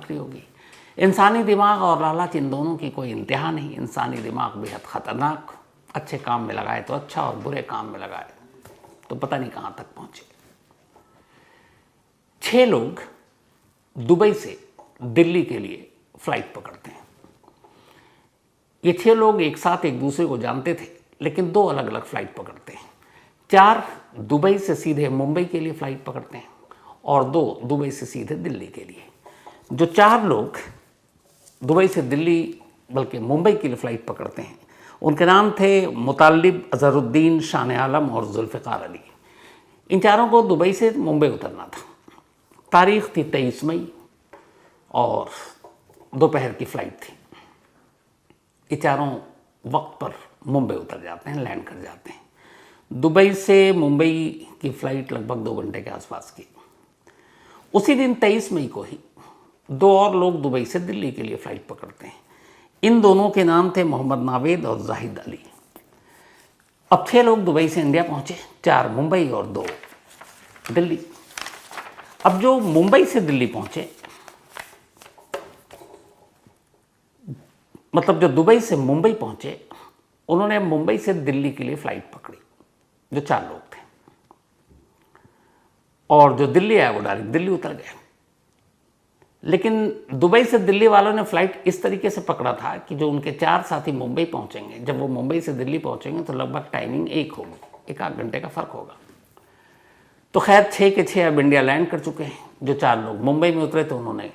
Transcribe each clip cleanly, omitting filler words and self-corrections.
लकड़ी होगी। इंसानी दिमाग और लालच, इन दोनों की कोई इंतहा नहीं। इंसानी दिमाग बेहद ख़तरनाक, अच्छे काम में लगाए तो अच्छा और बुरे काम में लगाए तो पता नहीं कहाँ तक पहुँचे। 6 लोग दुबई से दिल्ली के लिए फ़्लाइट पकड़ते हैं। ये 6 लोग एक साथ एक दूसरे को जानते थे, लेकिन 2 अलग अलग फ़्लाइट पकड़ते हैं। 4 दुबई से सीधे मुंबई के लिए फ़्लाइट पकड़ते हैं और 2 दुबई से सीधे दिल्ली के लिए। जो 4 लोग दुबई से दिल्ली बल्कि मुंबई के लिए फ़्लाइट पकड़ते हैं, उनके नाम थे मुतालिब, अज़हरुद्दीन, शान आलम और जुल्फ़िकार अली। इन चारों को दुबई से मुंबई उतरना था। तारीख़ थी 23 मई और दोपहर की फ़्लाइट थी। ये चारों वक्त पर मुंबई उतर जाते हैं, लैंड कर जाते हैं। दुबई से मुंबई की फ़्लाइट लगभग 2 घंटे के आसपास की। उसी दिन 23 मई को ही 2 और लोग दुबई से दिल्ली के लिए फ़्लाइट पकड़ते हैं। इन दोनों के नाम थे मोहम्मद नावेद और जाहिद अली। अब 6 लोग दुबई से इंडिया पहुंचे, 4 मुंबई और 2 दिल्ली। अब जो मुंबई से दिल्ली पहुंचे, मतलब जो दुबई से मुंबई पहुंचे, उन्होंने मुंबई से दिल्ली के लिए फ़्लाइट पकड़ी, जो 4 लोग थे। और जो दिल्ली आए वो डायरेक्ट दिल्ली उतर गए। लेकिन दुबई से दिल्ली वालों ने फ़्लाइट इस तरीके से पकड़ा था कि जो उनके 4 साथी मुंबई पहुंचेंगे, जब वो मुंबई से दिल्ली पहुंचेंगे तो लगभग टाइमिंग एक होगी, 1 घंटे का फ़र्क होगा। तो खैर 6 के 6 अब इंडिया लैंड कर चुके हैं। जो 4 लोग मुंबई में उतरे तो उन्होंने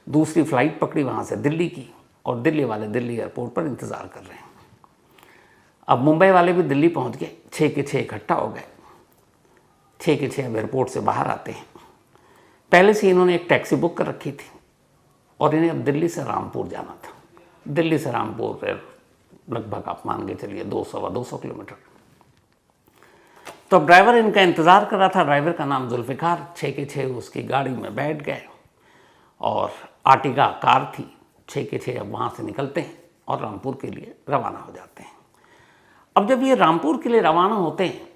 दूसरी फ़्लाइट पकड़ी वहाँ से दिल्ली की, और दिल्ली वाले दिल्ली एयरपोर्ट पर इंतज़ार कर रहे हैं। अब मुंबई वाले भी दिल्ली पहुँच गए, 6 के 6 इकट्ठा हो गए। 6 के 6 अब एयरपोर्ट से बाहर आते हैं। पहले से इन्होंने एक टैक्सी बुक कर रखी थी और इन्हें अब दिल्ली से रामपुर जाना था। दिल्ली से रामपुर लगभग आप मान के चलिए 200-250 किलोमीटर। तो अब ड्राइवर इनका इंतज़ार कर रहा था। ड्राइवर का नाम जुल्फ़िकार। 6 के 6 उसकी गाड़ी में बैठ गए और आर्टिगा कार थी। 6 के 6 अब वहाँ से निकलते हैं और रामपुर के लिए रवाना हो जाते हैं। अब जब ये रामपुर के लिए रवाना होते हैं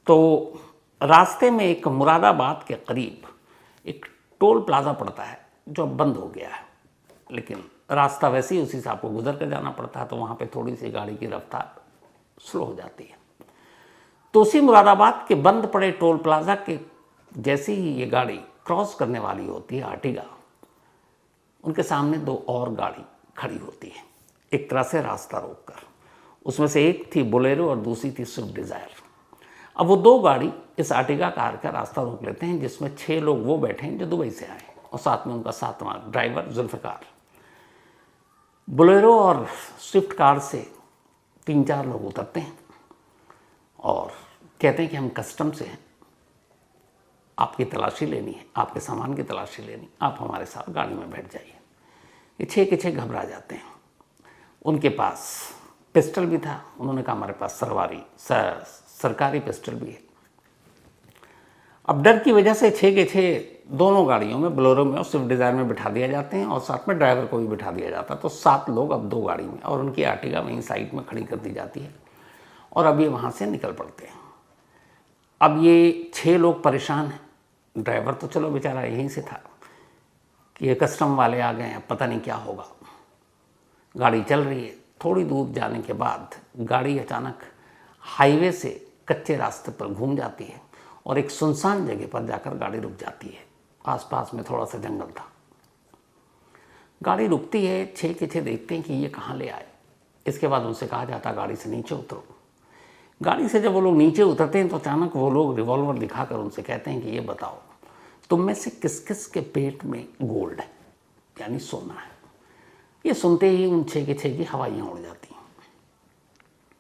तो रास्ते में एक मुरादाबाद के करीब एक टोल प्लाज़ा पड़ता है जो अब बंद हो गया है, लेकिन रास्ता वैसे ही उसी से आपको गुजर कर जाना पड़ता है, तो वहाँ पे थोड़ी सी गाड़ी की रफ्तार स्लो हो जाती है। तो उसी मुरादाबाद के बंद पड़े टोल प्लाज़ा के जैसे ही ये गाड़ी क्रॉस करने वाली होती है आर्टिगा, उनके सामने 2 और गाड़ी खड़ी होती है, एक तरह से रास्ता रोककर। उसमें से एक थी बोलेरो और दूसरी थी स्विफ्ट डिज़ायर। अब वो 2 गाड़ी इस आर्टिगा कार का रास्ता रोक लेते हैं, जिसमें 6 लोग वो बैठे हैं जो दुबई से आए और साथ में उनका 7वां ड्राइवर जुल्फ़िकार। बोलेरो और स्विफ्ट कार से 3-4 लोग उतरते हैं और कहते हैं कि हम कस्टम से हैं, आपकी तलाशी लेनी है, आपके सामान की तलाशी लेनी, आप हमारे साथ गाड़ी में बैठ जाइए। ये 6 के 6 घबरा जाते हैं। उनके पास पिस्टल भी था। उन्होंने कहा हमारे पास सरकारी पिस्टल भी है। अब डर की वजह से 6 के 6 दोनों गाड़ियों में, बोलेरो में और स्विफ्ट डिज़ायर में बिठा दिया जाते हैं और साथ में ड्राइवर को भी बिठा दिया जाता है। तो 7 लोग अब 2 गाड़ी में, और उनकी आर्टिगा वहीं साइड में खड़ी कर दी जाती है और अब ये वहाँ से निकल पड़ते हैं। अब ये 6 लोग परेशान हैं। ड्राइवर तो चलो बेचारा यहीं से था कि ये कस्टम वाले आ गए हैं, पता नहीं क्या होगा। गाड़ी चल रही है। थोड़ी दूर जाने के बाद गाड़ी अचानक हाईवे से कच्चे रास्ते पर घूम जाती है और एक सुनसान जगह पर जाकर गाड़ी रुक जाती है। आसपास में थोड़ा सा जंगल था। गाड़ी रुकती है। 6 के 6 देखते हैं कि ये कहाँ ले आए। इसके बाद उनसे कहा जाता गाड़ी से नीचे उतरो। गाड़ी से जब वो लोग नीचे उतरते हैं तो अचानक वो लोग रिवॉल्वर दिखाकर उनसे कहते हैं कि ये बताओ तुम में से किस किस के पेट में गोल्ड है, यानी सोना है। ये सुनते ही उन 6 के 6 की हवाइयाँ उड़ जाती हैं।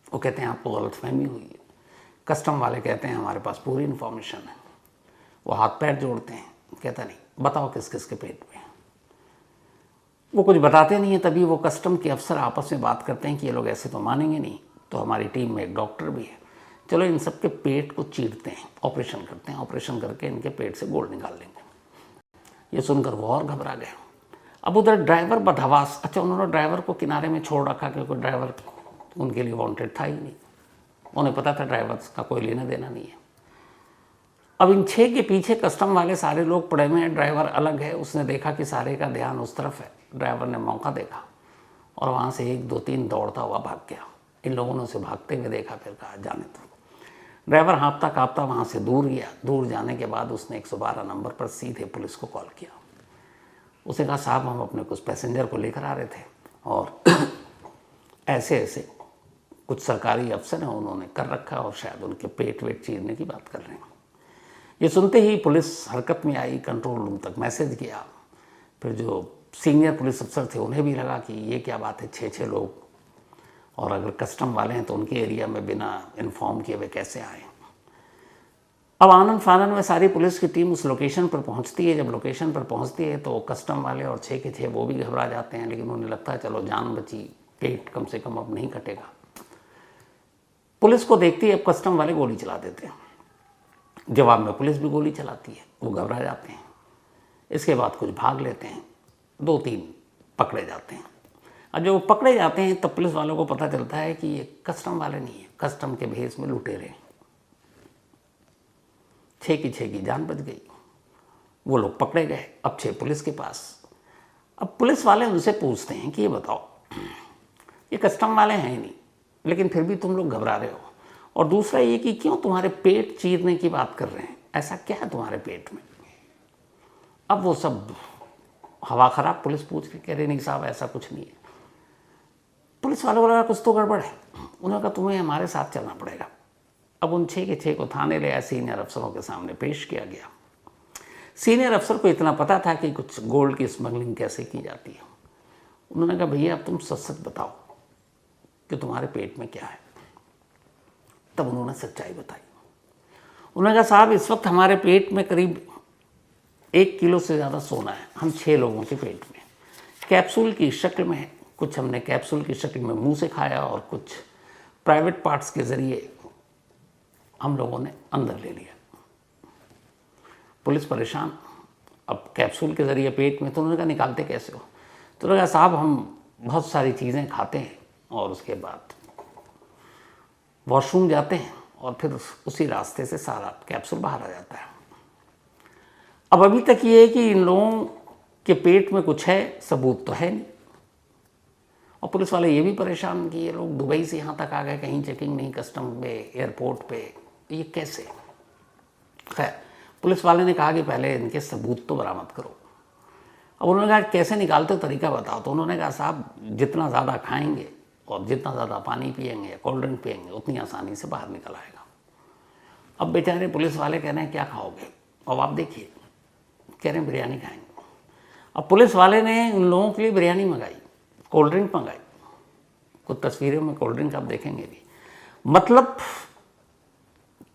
वो कहते हैं आपको गलतफहमी हुई है। कस्टम वाले कहते हैं हमारे पास पूरी इन्फॉर्मेशन है। वो हाथ पैर जोड़ते हैं। कहता नहीं, बताओ किस किस के पेट में। वो कुछ बताते नहीं है। तभी वो कस्टम के अफसर आपस में बात करते हैं कि ये लोग ऐसे तो मानेंगे नहीं, तो हमारी टीम में एक डॉक्टर भी है, चलो इन सब के पेट को चीरते हैं, ऑपरेशन करते हैं, ऑपरेशन करके इनके पेट से गोल्ड निकाल लेंगे। ये सुनकर वो और घबरा गए। अब उधर ड्राइवर बदहवास, अच्छा उन्होंने ड्राइवर को किनारे में छोड़ रखा क्योंकि ड्राइवर उनके लिए वांटेड था ही नहीं। उन्हें पता था ड्राइवर का कोई लेना देना नहीं है। अब इन 6 के पीछे कस्टम वाले सारे लोग पड़े हुए हैं, ड्राइवर अलग है। उसने देखा कि सारे का ध्यान उस तरफ है, ड्राइवर ने मौका देखा और वहाँ से 1 2 3 दौड़ता हुआ भाग गया। इन लोगों ने उसे भागते हुए देखा, फिर कहा जाने दो। ड्राइवर हाँफता काँपता वहाँ से दूर गया। दूर जाने के बाद उसने 112 नंबर पर सीधे पुलिस को कॉल किया। उसने कहा साहब हम अपने कुछ पैसेंजर को लेकर आ रहे थे और ऐसे ऐसे कुछ सरकारी अफसर हैं, उन्होंने कर रखा और शायद उनके पेट वेट चीरने की बात कर रहे हैं। ये सुनते ही पुलिस हरकत में आई, कंट्रोल रूम तक मैसेज किया। फिर जो सीनियर पुलिस अफसर थे उन्हें भी लगा कि ये क्या बात है, 6 लोग, और अगर कस्टम वाले हैं तो उनके एरिया में बिना इन्फॉर्म किए वे कैसे आए। अब आनंद फानन में सारी पुलिस की टीम उस लोकेशन पर पहुंचती है। जब लोकेशन पर पहुंचती है तो कस्टम वाले और 6 के 6 वो भी घबरा जाते हैं, लेकिन उन्हें लगता है चलो जान बची, पेट कम से कम अब नहीं कटेगा। पुलिस को देखती है, अब कस्टम वाले गोली चला देते हैं। जवाब में पुलिस भी गोली चलाती है, वो घबरा जाते हैं। इसके बाद कुछ भाग लेते हैं, 2-3 पकड़े जाते हैं। और जब वो पकड़े जाते हैं तब पुलिस वालों को पता चलता है कि ये कस्टम वाले नहीं है, कस्टम के भेष में लुटेरे हैं। 6 की जान बच गई। वो लोग पकड़े गए। अब 6 पुलिस के पास। अब पुलिस वाले उनसे पूछते हैं कि ये बताओ, ये कस्टम वाले हैं ही नहीं, लेकिन फिर भी तुम लोग घबरा रहे हो, और दूसरा ये कि क्यों तुम्हारे पेट चीरने की बात कर रहे हैं, ऐसा क्या है तुम्हारे पेट में। अब वो सब हवा खराब पुलिस पूछ के कह रहे नहीं साहब ऐसा कुछ नहीं है। पुलिस वालों को लगा कुछ तो गड़बड़ है। उन्होंने कहा तुम्हें हमारे साथ चलना पड़ेगा। अब उन 6 के 6 को थाने ले आया, सीनियर अफसरों के सामने पेश किया गया। सीनियर अफसर को इतना पता था कि कुछ गोल्ड की स्मगलिंग कैसे की जाती है। उन्होंने कहा भैया अब तुम सच सच बताओ कि तुम्हारे पेट में क्या है। तब उन्होंने सच्चाई बताई। उन्होंने कहा साहब इस वक्त हमारे पेट में करीब 1 किलो से ज़्यादा सोना है, हम 6 लोगों के पेट में, कैप्सूल की शक्ल में है। कुछ हमने कैप्सूल की शक्ल में मुंह से खाया और कुछ प्राइवेट पार्ट्स के ज़रिए हम लोगों ने अंदर ले लिया। पुलिस परेशान, अब कैप्सूल के ज़रिए पेट में, तो उन्होंने कहा निकालते कैसे हो। तो उन्होंने कहा साहब हम बहुत सारी चीज़ें खाते हैं और उसके बाद वॉशरूम जाते हैं और फिर उसी रास्ते से सारा कैप्सूल बाहर आ जाता है। अब अभी तक ये है कि इन लोगों के पेट में कुछ है, सबूत तो है नहीं। और पुलिस वाले ये भी परेशान कि ये लोग दुबई से यहाँ तक आ गए, कहीं चेकिंग नहीं, कस्टम पे, एयरपोर्ट पे, ये कैसे। खैर पुलिस वाले ने कहा कि पहले इनके सबूत तो बरामद करो। अब उन्होंने कहा कैसे निकालते हो, तरीका बताओ। तो उन्होंने कहा साहब जितना ज़्यादा खाएंगे और जितना ज़्यादा पानी पिएंगे या कोल्ड ड्रिंक पिएंगे उतनी आसानी से बाहर निकल आएगा। अब बेचारे पुलिस वाले कह रहे हैं क्या खाओगे, अब आप देखिए कह रहे हैं बिरयानी खाएंगे। अब पुलिस वाले ने उन लोगों के लिए बिरयानी मंगाई, कोल्ड ड्रिंक मंगाई। कुछ तस्वीरों में कोल्ड ड्रिंक आप देखेंगे भी। मतलब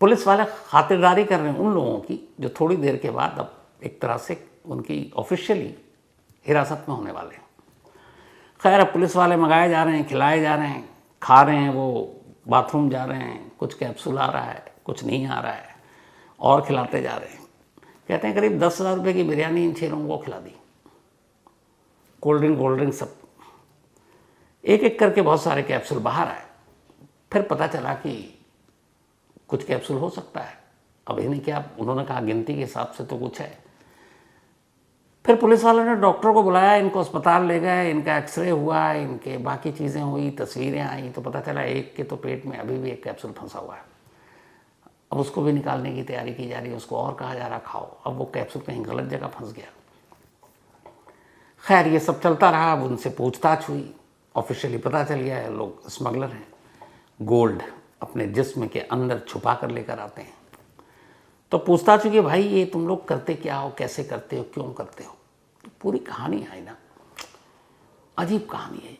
पुलिस वाले खातिरदारी कर रहे हैं उन लोगों की जो थोड़ी देर के बाद अब एक तरह से उनकी ऑफिशियली हिरासत में होने वाले हैं। खैर अब पुलिस वाले मंगाए जा रहे हैं, खिलाए जा रहे हैं, खा रहे हैं, वो बाथरूम जा रहे हैं, कुछ कैप्सूल आ रहा है, कुछ नहीं आ रहा है, और खिलाते जा रहे हैं। कहते हैं करीब 10,000 रुपये की बिरयानी इन 6 लोगों को खिला दी, कोल्ड ड्रिंक सब। एक एक करके बहुत सारे कैप्सूल बाहर आए। फिर पता चला कि कुछ कैप्सूल हो सकता है, अब इन्हें क्या, उन्होंने कहा गिनती के हिसाब से तो कुछ है। फिर पुलिस वालों ने डॉक्टर को बुलाया, इनको अस्पताल ले गए, इनका एक्सरे हुआ, इनके बाकी चीज़ें हुई, तस्वीरें आई, तो पता चला एक के तो पेट में अभी भी एक कैप्सूल फंसा हुआ है। अब उसको भी निकालने की तैयारी की जा रही है, उसको और कहा जा रहा खाओ। अब वो कैप्सूल कहीं गलत जगह फंस गया। खैर ये सब चलता रहा। अब उनसे पूछताछ हुई, ऑफिशियली पता चल गया है लोग स्मगलर हैं, गोल्ड अपने जिस्म के अंदर छुपा कर लेकर आते हैं। तो पूछताछ हुई कि भाई ये तुम लोग करते क्या हो, कैसे करते हो, क्यों करते हो। तो पूरी कहानी आई ना, अजीब कहानी है।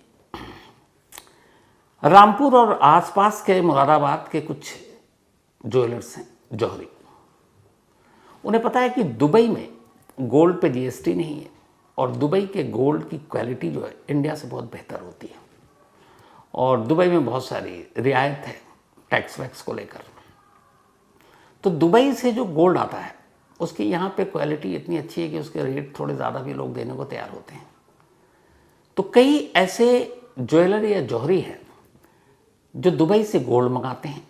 रामपुर और आसपास के मुरादाबाद के कुछ ज्वेलर्स हैं जौहरी, उन्हें पता है कि दुबई में गोल्ड पे जीएसटी नहीं है और दुबई के गोल्ड की क्वालिटी जो है इंडिया से बहुत बेहतर होती है, और दुबई में बहुत सारी रियायत है टैक्स वैक्स को लेकर। तो दुबई से जो गोल्ड आता है उसकी यहाँ पे क्वालिटी इतनी अच्छी है कि उसके रेट थोड़े ज़्यादा भी लोग देने को तैयार होते हैं। तो कई ऐसे ज्वेलर या जौहरी हैं जो दुबई से गोल्ड मंगाते हैं,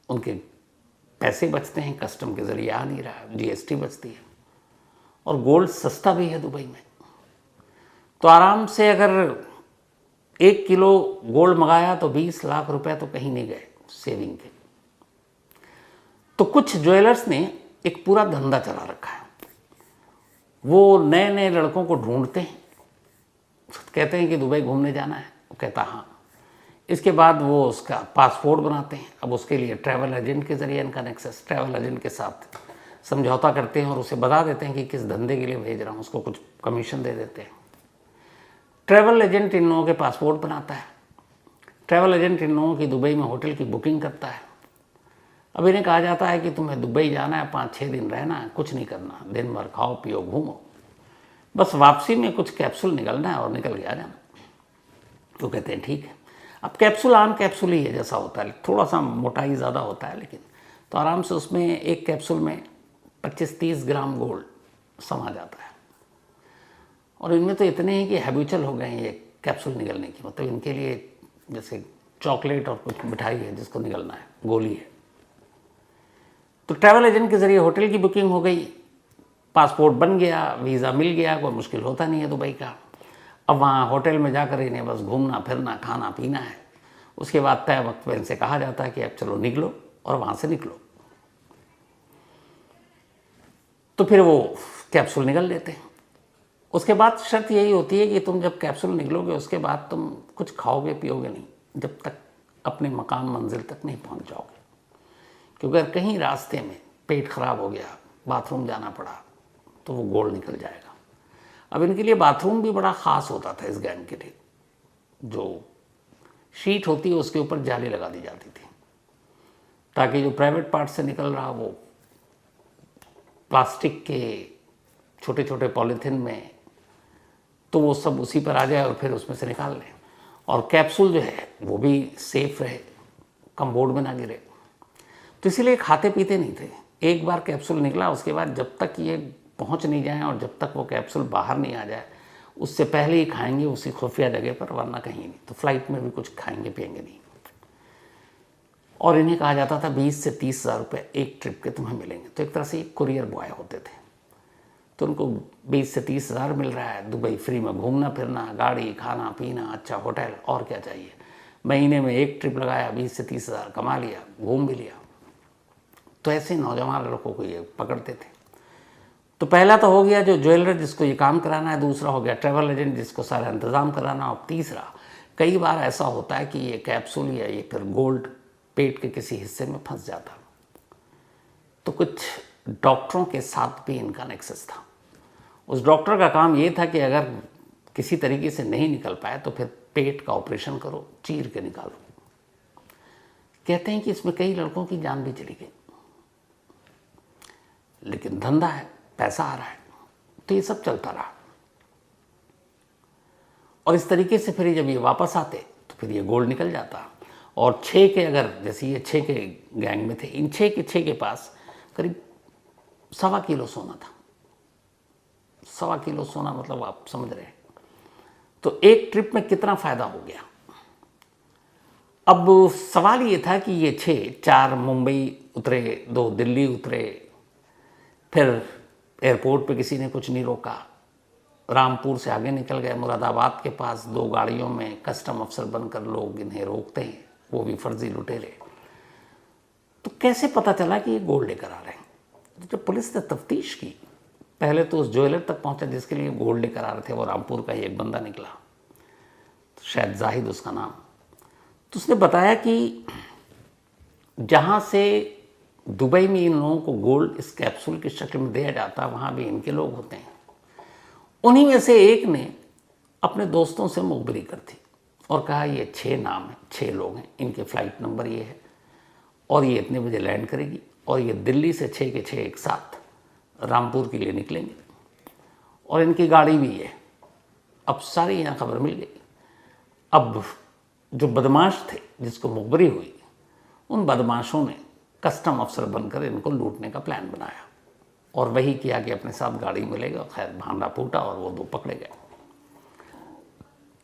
उनके पैसे बचते हैं, कस्टम के ज़रिए आ नहीं रहा, जीएसटी बचती है, और गोल्ड सस्ता भी है दुबई में। तो आराम से अगर 1 किलो गोल्ड मंगाया तो 20 लाख रुपए तो कहीं नहीं गए सेविंग के। तो कुछ ज्वेलर्स ने एक पूरा धंधा चला रखा है। वो नए नए लड़कों को ढूंढते हैं, कहते हैं कि दुबई घूमने जाना है, वो कहता हाँ। इसके बाद वो उसका पासपोर्ट बनाते हैं। अब उसके लिए ट्रैवल एजेंट के ज़रिए इनका नेक्सस, ट्रैवल एजेंट के साथ समझौता करते हैं और उसे बता देते हैं कि किस धंधे के लिए भेज रहा हूँ, उसको कुछ कमीशन दे देते हैं। ट्रैवल एजेंट इन लोगों के पासपोर्ट बनाता है, ट्रैवल एजेंट इन लोगों की दुबई में होटल की बुकिंग करता है। अब इन्हें कहा जाता है कि तुम्हें दुबई जाना है, 5-6 दिन रहना है, कुछ नहीं करना, दिन भर खाओ पियो घूमो, बस वापसी में कुछ कैप्सूल निकलना है और निकल के आ जाना। तो कहते हैं ठीक है। अब कैप्सूल आम कैप्सूल ही है जैसा होता है, थोड़ा सा मोटाई ज़्यादा होता है, लेकिन तो आराम से उसमें एक कैप्सूल में 25-30 ग्राम गोल्ड समा जाता है। और इनमें तो इतने हैं कि हैबिचुअल हो गए हैं ये कैप्सूल निकलने की, मतलब इनके लिए जैसे चॉकलेट और कुछ मिठाई है जिसको निकलना है, गोली है। तो ट्रैवल एजेंट के ज़रिए होटल की बुकिंग हो गई, पासपोर्ट बन गया, वीज़ा मिल गया, कोई मुश्किल होता नहीं है दुबई का। अब वहाँ होटल में जाकर इन्हें बस घूमना फिरना खाना पीना है। उसके बाद तय वक्त पर इनसे कहा जाता है कि अब चलो निकलो, और वहाँ से निकलो। तो फिर वो कैप्सूल निकल लेते हैं। उसके बाद शर्त यही होती है कि तुम जब कैप्सूल निकलोगे उसके बाद तुम कुछ खाओगे पियोगे नहीं जब तक अपने मकाम मंजिल तक नहीं पहुँच जाओगे, क्योंकि अगर कहीं रास्ते में पेट खराब हो गया, बाथरूम जाना पड़ा, तो वो गोल्ड निकल जाएगा। अब इनके लिए बाथरूम भी बड़ा ख़ास होता था इस गैंग के लिए। जो शीट होती है उसके ऊपर जाली लगा दी जाती थी, ताकि जो प्राइवेट पार्ट से निकल रहा वो प्लास्टिक के छोटे छोटे पॉलीथिन में, तो वो सब उसी पर आ जाए और फिर उसमें से निकाल लें। और कैप्सूल जो है वो भी सेफ रहे, कमबोर्ड में ना गिरे। तो इसीलिए खाते पीते नहीं थे। एक बार कैप्सूल निकला उसके बाद जब तक ये पहुंच नहीं जाए और जब तक वो कैप्सूल बाहर नहीं आ जाए उससे पहले ही खाएंगे उसी खुफिया जगह पर, वरना कहीं नहीं। तो फ्लाइट में भी कुछ खाएंगे पिएंगे नहीं। और इन्हें कहा जाता था 20 से 30 हज़ार रुपये एक ट्रिप के तुम्हें मिलेंगे। तो एक तरह से एक कुरियर बॉय होते थे, तो उनको 20 से 30 हज़ार मिल रहा है, दुबई फ्री में घूमना फिरना, गाड़ी खाना पीना, अच्छा होटल, और क्या चाहिए। महीने में एक ट्रिप लगाया, 20 से 30 हज़ार कमा लिया, घूम भी लिया। तो ऐसे नौजवान लड़कों को ये पकड़ते थे। तो पहला तो हो गया जो ज्वेलर जिसको ये काम कराना है, दूसरा हो गया ट्रैवल एजेंट जिसको सारा इंतज़ाम कराना, और तीसरा कई बार ऐसा होता है कि ये कैप्सूल या ये फिर गोल्ड पेट के किसी हिस्से में फंस जाता। तो कुछ डॉक्टरों के साथ भी इनका नेक्सस था। उस डॉक्टर का काम ये था कि अगर किसी तरीके से नहीं निकल पाए तो फिर पेट का ऑपरेशन करो, चीर के निकालो। कहते हैं कि इसमें कई लड़कों की जान भी चली गई, लेकिन धंधा है, पैसा आ रहा है, तो ये सब चलता रहा। और इस तरीके से फिर जब ये वापस आते तो फिर ये गोल्ड निकल जाता। और 6 के, अगर जैसे ये 6 के गैंग में थे, इन 6 के पास करीब 1.25 किलो सोना था। 1.25 किलो सोना मतलब आप समझ रहे हैं। तो एक ट्रिप में कितना फायदा हो गया। अब सवाल ये था कि ये 4 मुंबई उतरे, 2 दिल्ली उतरे, फिर एयरपोर्ट पे किसी ने कुछ नहीं रोका, रामपुर से आगे निकल गए, मुरादाबाद के पास 2 गाड़ियों में कस्टम अफसर बनकर लोग इन्हें रोकते हैं, वो भी फर्जी लुटेरे। तो कैसे पता चला कि ये गोल्ड लेकर आ रहे हैं। तो जब पुलिस ने तफ्तीश की, पहले तो उस ज्वेलर तक पहुंचा जिसके लिए गोल्ड लेकर आ रहे थे, वो रामपुर का ही एक बंदा निकला, तो शायद जाहिद उसका नाम। तो उसने बताया कि जहाँ से दुबई में इन लोगों को गोल्ड इस कैप्सूल की शक्ल में दिया जाता, वहाँ भी इनके लोग होते हैं। उन्हीं में से एक ने अपने दोस्तों से मुखबिरी कर दी और कहा ये 6 नाम हैं, 6 लोग हैं, इनके फ्लाइट नंबर ये है और ये इतने बजे लैंड करेगी और ये दिल्ली से 6 के 6 एक साथ रामपुर के लिए निकलेंगे और इनकी गाड़ी भी है। अब सारी यहाँ खबर मिल गई। अब जो बदमाश थे जिसको मुखबिरी हुई, उन बदमाशों ने कस्टम अफसर बनकर इनको लूटने का प्लान बनाया और वही किया कि अपने साथ गाड़ी मिलेगा। खैर भांडा फूटा और वो 2 पकड़े गए।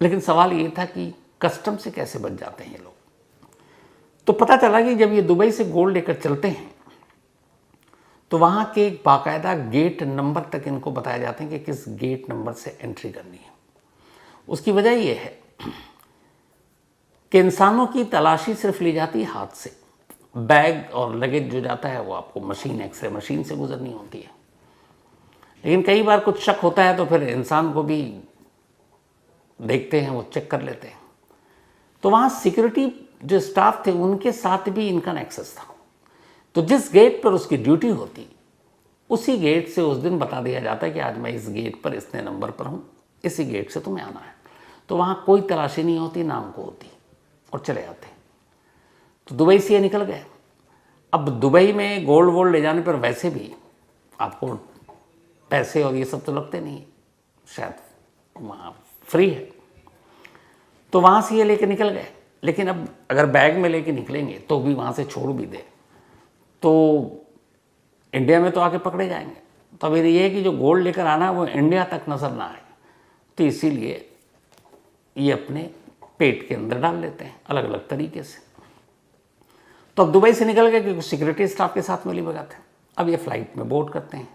लेकिन सवाल ये था कि कस्टम से कैसे बच जाते हैं ये लोग। तो पता चला कि जब ये दुबई से गोल्ड लेकर चलते हैं तो वहाँ के एक बाकायदा गेट नंबर तक इनको बताया जाते हैं कि किस गेट नंबर से एंट्री करनी है। उसकी वजह ये है कि इंसानों की तलाशी सिर्फ ली जाती है हाथ से, बैग और लगेज जो जाता है वो आपको मशीन, एक्सरे मशीन से गुजरनी होती है। लेकिन कई बार कुछ शक होता है तो फिर इंसान को भी देखते हैं, वो चेक कर लेते हैं। तो वहाँ सिक्योरिटी जो स्टाफ थे उनके साथ भी इनका नेक्सस था। तो जिस गेट पर उसकी ड्यूटी होती उसी गेट से उस दिन बता दिया जाता है कि आज मैं इस गेट पर इतने नंबर पर हूँ, इसी गेट से तुम्हें आना है। तो वहाँ कोई तलाशी नहीं होती, नाम को होती, और चले जाते। तो दुबई से ये निकल गए। अब दुबई में गोल्ड वोल्ड ले जाने पर वैसे भी आपको पैसे और ये सब तो लगते नहीं, शायद वहाँ फ्री है। तो वहाँ से ये लेके निकल गए। लेकिन अब अगर बैग में लेके निकलेंगे तो भी वहाँ से छोड़ भी दे तो इंडिया में तो आके पकड़े जाएंगे। तो अब ये है कि जो गोल्ड लेकर आना है वो इंडिया तक नज़र ना आए, तो इसीलिए ये अपने पेट के अंदर डाल लेते हैं अलग अलग तरीके से। तो अब दुबई से निकल गए क्योंकि सिक्योरिटी स्टाफ के साथ मिली भगत है। अब ये फ्लाइट में बोर्ड करते हैं।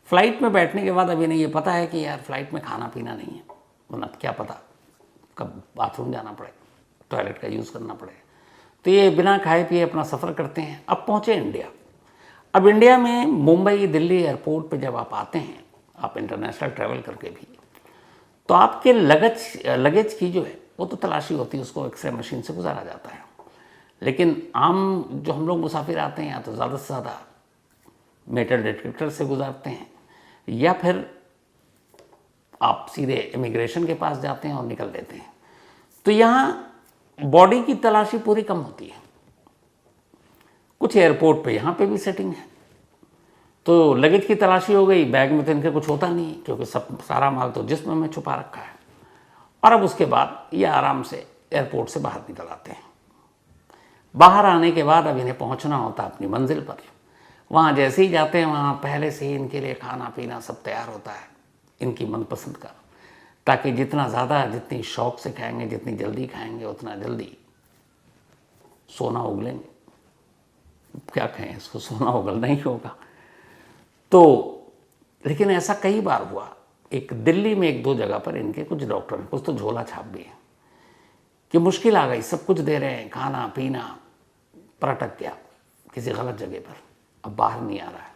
फ्लाइट में बैठने के बाद अब इन्हें ये पता है कि यार फ्लाइट में खाना पीना नहीं है, वरना क्या पता कब बाथरूम जाना पड़े, टॉयलेट का यूज़ करना पड़े। तो ये बिना खाए पिए अपना सफ़र करते हैं। अब पहुँचे इंडिया। अब इंडिया में मुंबई दिल्ली एयरपोर्ट पे जब आप आते हैं, आप इंटरनेशनल ट्रैवल करके भी, तो आपके लगेज की जो है वो तो तलाशी होती है, उसको एक्सरे मशीन से गुजारा जाता है। लेकिन आम जो हम लोग मुसाफिर आते हैं या तो ज़्यादा से ज़्यादा मेटल डिटेक्टर से गुजारते हैं, या फिर आप सीधे इमिग्रेशन के पास जाते हैं और निकल लेते हैं। तो यहाँ बॉडी की तलाशी पूरी कम होती है। कुछ एयरपोर्ट पे यहाँ पे भी सेटिंग है। तो लगेज की तलाशी हो गई, बैग में तो इनके कुछ होता नहीं है क्योंकि सब सारा माल तो जिस्म में छुपा रखा है। और अब उसके बाद ये आराम से एयरपोर्ट से बाहर निकल आते हैं। बाहर आने के बाद अब इन्हें पहुँचना होता है अपनी मंजिल पर। वहाँ जैसे ही जाते हैं वहाँ पहले से ही इनके लिए खाना पीना सब तैयार होता है, इनकी मनपसंद का, ताकि जितना ज़्यादा, जितनी शौक़ से खाएंगे, जितनी जल्दी खाएंगे, उतना जल्दी सोना उगलेंगे। क्या कहें इसको, सोना उगलना ही होगा। तो लेकिन ऐसा कई बार हुआ। एक दिल्ली में एक दो जगह पर इनके कुछ डॉक्टर हैं, कुछ तो झोला छाप भी है, कि मुश्किल आ गई, सब कुछ दे रहे हैं, खाना पीना, पर अटक गया किसी गलत जगह पर, अब बाहर नहीं आ रहा है।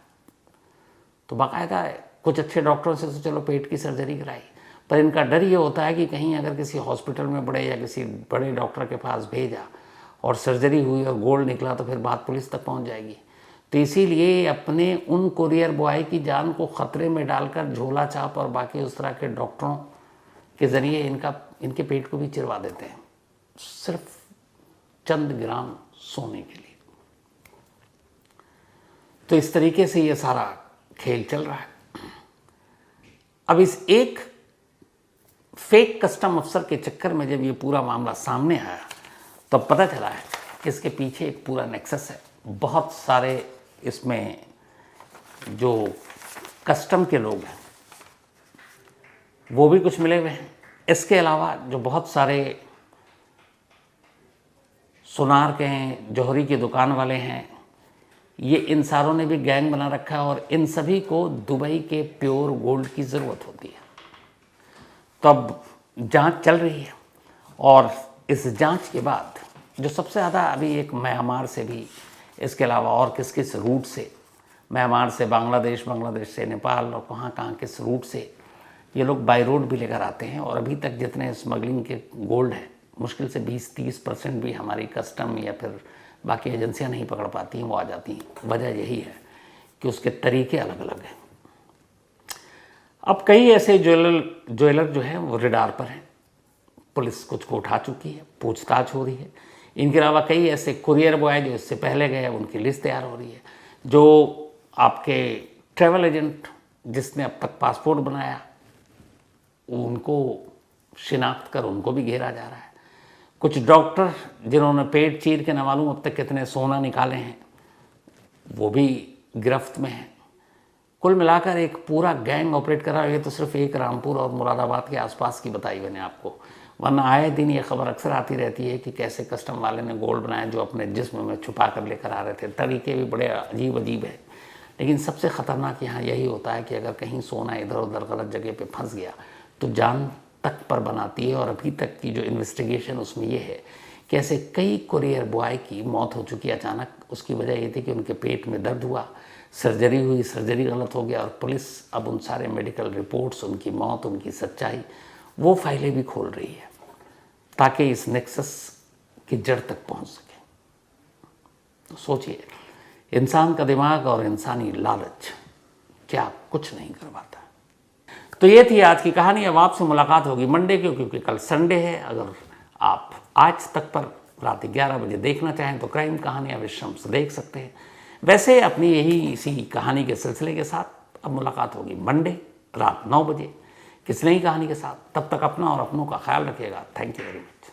तो बाकायदा कुछ अच्छे डॉक्टरों से तो चलो पेट की सर्जरी कराई, पर इनका डर ये होता है कि कहीं अगर किसी हॉस्पिटल में बड़े या किसी बड़े डॉक्टर के पास भेजा और सर्जरी हुई और गोल्ड निकला तो फिर बात पुलिस तक पहुंच जाएगी। तो इसीलिए अपने उन कुरियर बॉय की जान को ख़तरे में डालकर झोला छाप और बाकी उस तरह के डॉक्टरों के ज़रिए इनके पेट को भी चिरवा देते हैं, सिर्फ चंद ग्राम सोने के लिए। तो इस तरीके से ये सारा खेल चल रहा है। अब इस एक फेक कस्टम अफसर के चक्कर में जब ये पूरा मामला सामने आया तब तो पता चला है कि इसके पीछे एक पूरा नेक्सस है। बहुत सारे इसमें जो कस्टम के लोग हैं वो भी कुछ मिले हुए हैं। इसके अलावा जो बहुत सारे सुनार के हैं, जौहरी की दुकान वाले हैं, ये इन सारों ने भी गैंग बना रखा है और इन सभी को दुबई के प्योर गोल्ड की ज़रूरत होती है। तो अब जांच चल रही है और इस जांच के बाद जो सबसे ज़्यादा अभी एक म्यांमार से भी, इसके अलावा और किस किस रूट से, म्यांमार से बांग्लादेश, बांग्लादेश से नेपाल और कहाँ किस रूट से ये लोग बाई रोड भी लेकर आते हैं। और अभी तक जितने स्मगलिंग के गोल्ड हैं मुश्किल से 20-30% भी हमारी कस्टम या फिर बाकी एजेंसियां नहीं पकड़ पाती हैं, वो आ जाती हैं। वजह यही है कि उसके तरीके अलग अलग हैं। अब कई ऐसे ज्वेलर जो हैं वो रडार पर हैं, पुलिस कुछ को उठा चुकी है, पूछताछ हो रही है। इनके अलावा कई ऐसे कुरियर बॉय जो इससे पहले गए, उनकी लिस्ट तैयार हो रही है। जो आपके ट्रैवल एजेंट जिसने अब तक पासपोर्ट बनाया उनको शिनाख्त कर उनको भी घेरा जा रहा है। कुछ डॉक्टर जिन्होंने पेट चीर के न मालूम अब तक कितने सोना निकाले हैं वो भी गिरफ्त में हैं। कुल मिलाकर एक पूरा गैंग ऑपरेट कर रहा है। ये तो सिर्फ एक रामपुर और मुरादाबाद के आसपास की बताई मैंने आपको, वरना आए दिन ये खबर अक्सर आती रहती है कि कैसे कस्टम वाले ने गोल्ड बनाया जो अपने जिस्म में छुपा कर लेकर आ रहे थे। तरीके भी बड़े अजीब है। लेकिन सबसे ख़तरनाक यहाँ यही होता है कि अगर कहीं सोना इधर उधर गलत जगह पे फंस गया तो जान तक पर बनाती है। और अभी तक की जो इन्वेस्टिगेशन उसमें ये है कि ऐसे कई कुरियर बॉय की मौत हो चुकी है अचानक। उसकी वजह ये थी कि उनके पेट में दर्द हुआ, सर्जरी हुई, सर्जरी गलत हो गया और पुलिस अब उन सारे मेडिकल रिपोर्ट्स, उनकी मौत, उनकी सच्चाई, वो फाइलें भी खोल रही है ताकि इस नेक्सस की जड़ तक पहुंच सके। तो सोचिए, इंसान का दिमाग और इंसानी लालच क्या कुछ नहीं करवाता। तो ये थी आज की कहानी। अब आपसे मुलाकात होगी मंडे को, क्योंकि कल संडे है। अगर आप आज तक पर रात 11 बजे देखना चाहें तो क्राइम कहानियाँ विश्रम से देख सकते हैं। वैसे अपनी यही इसी कहानी के सिलसिले के साथ अब मुलाकात होगी मंडे रात 9 बजे किसी नई कहानी के साथ। तब तक अपना और अपनों का ख्याल रखिएगा। Thank you very much.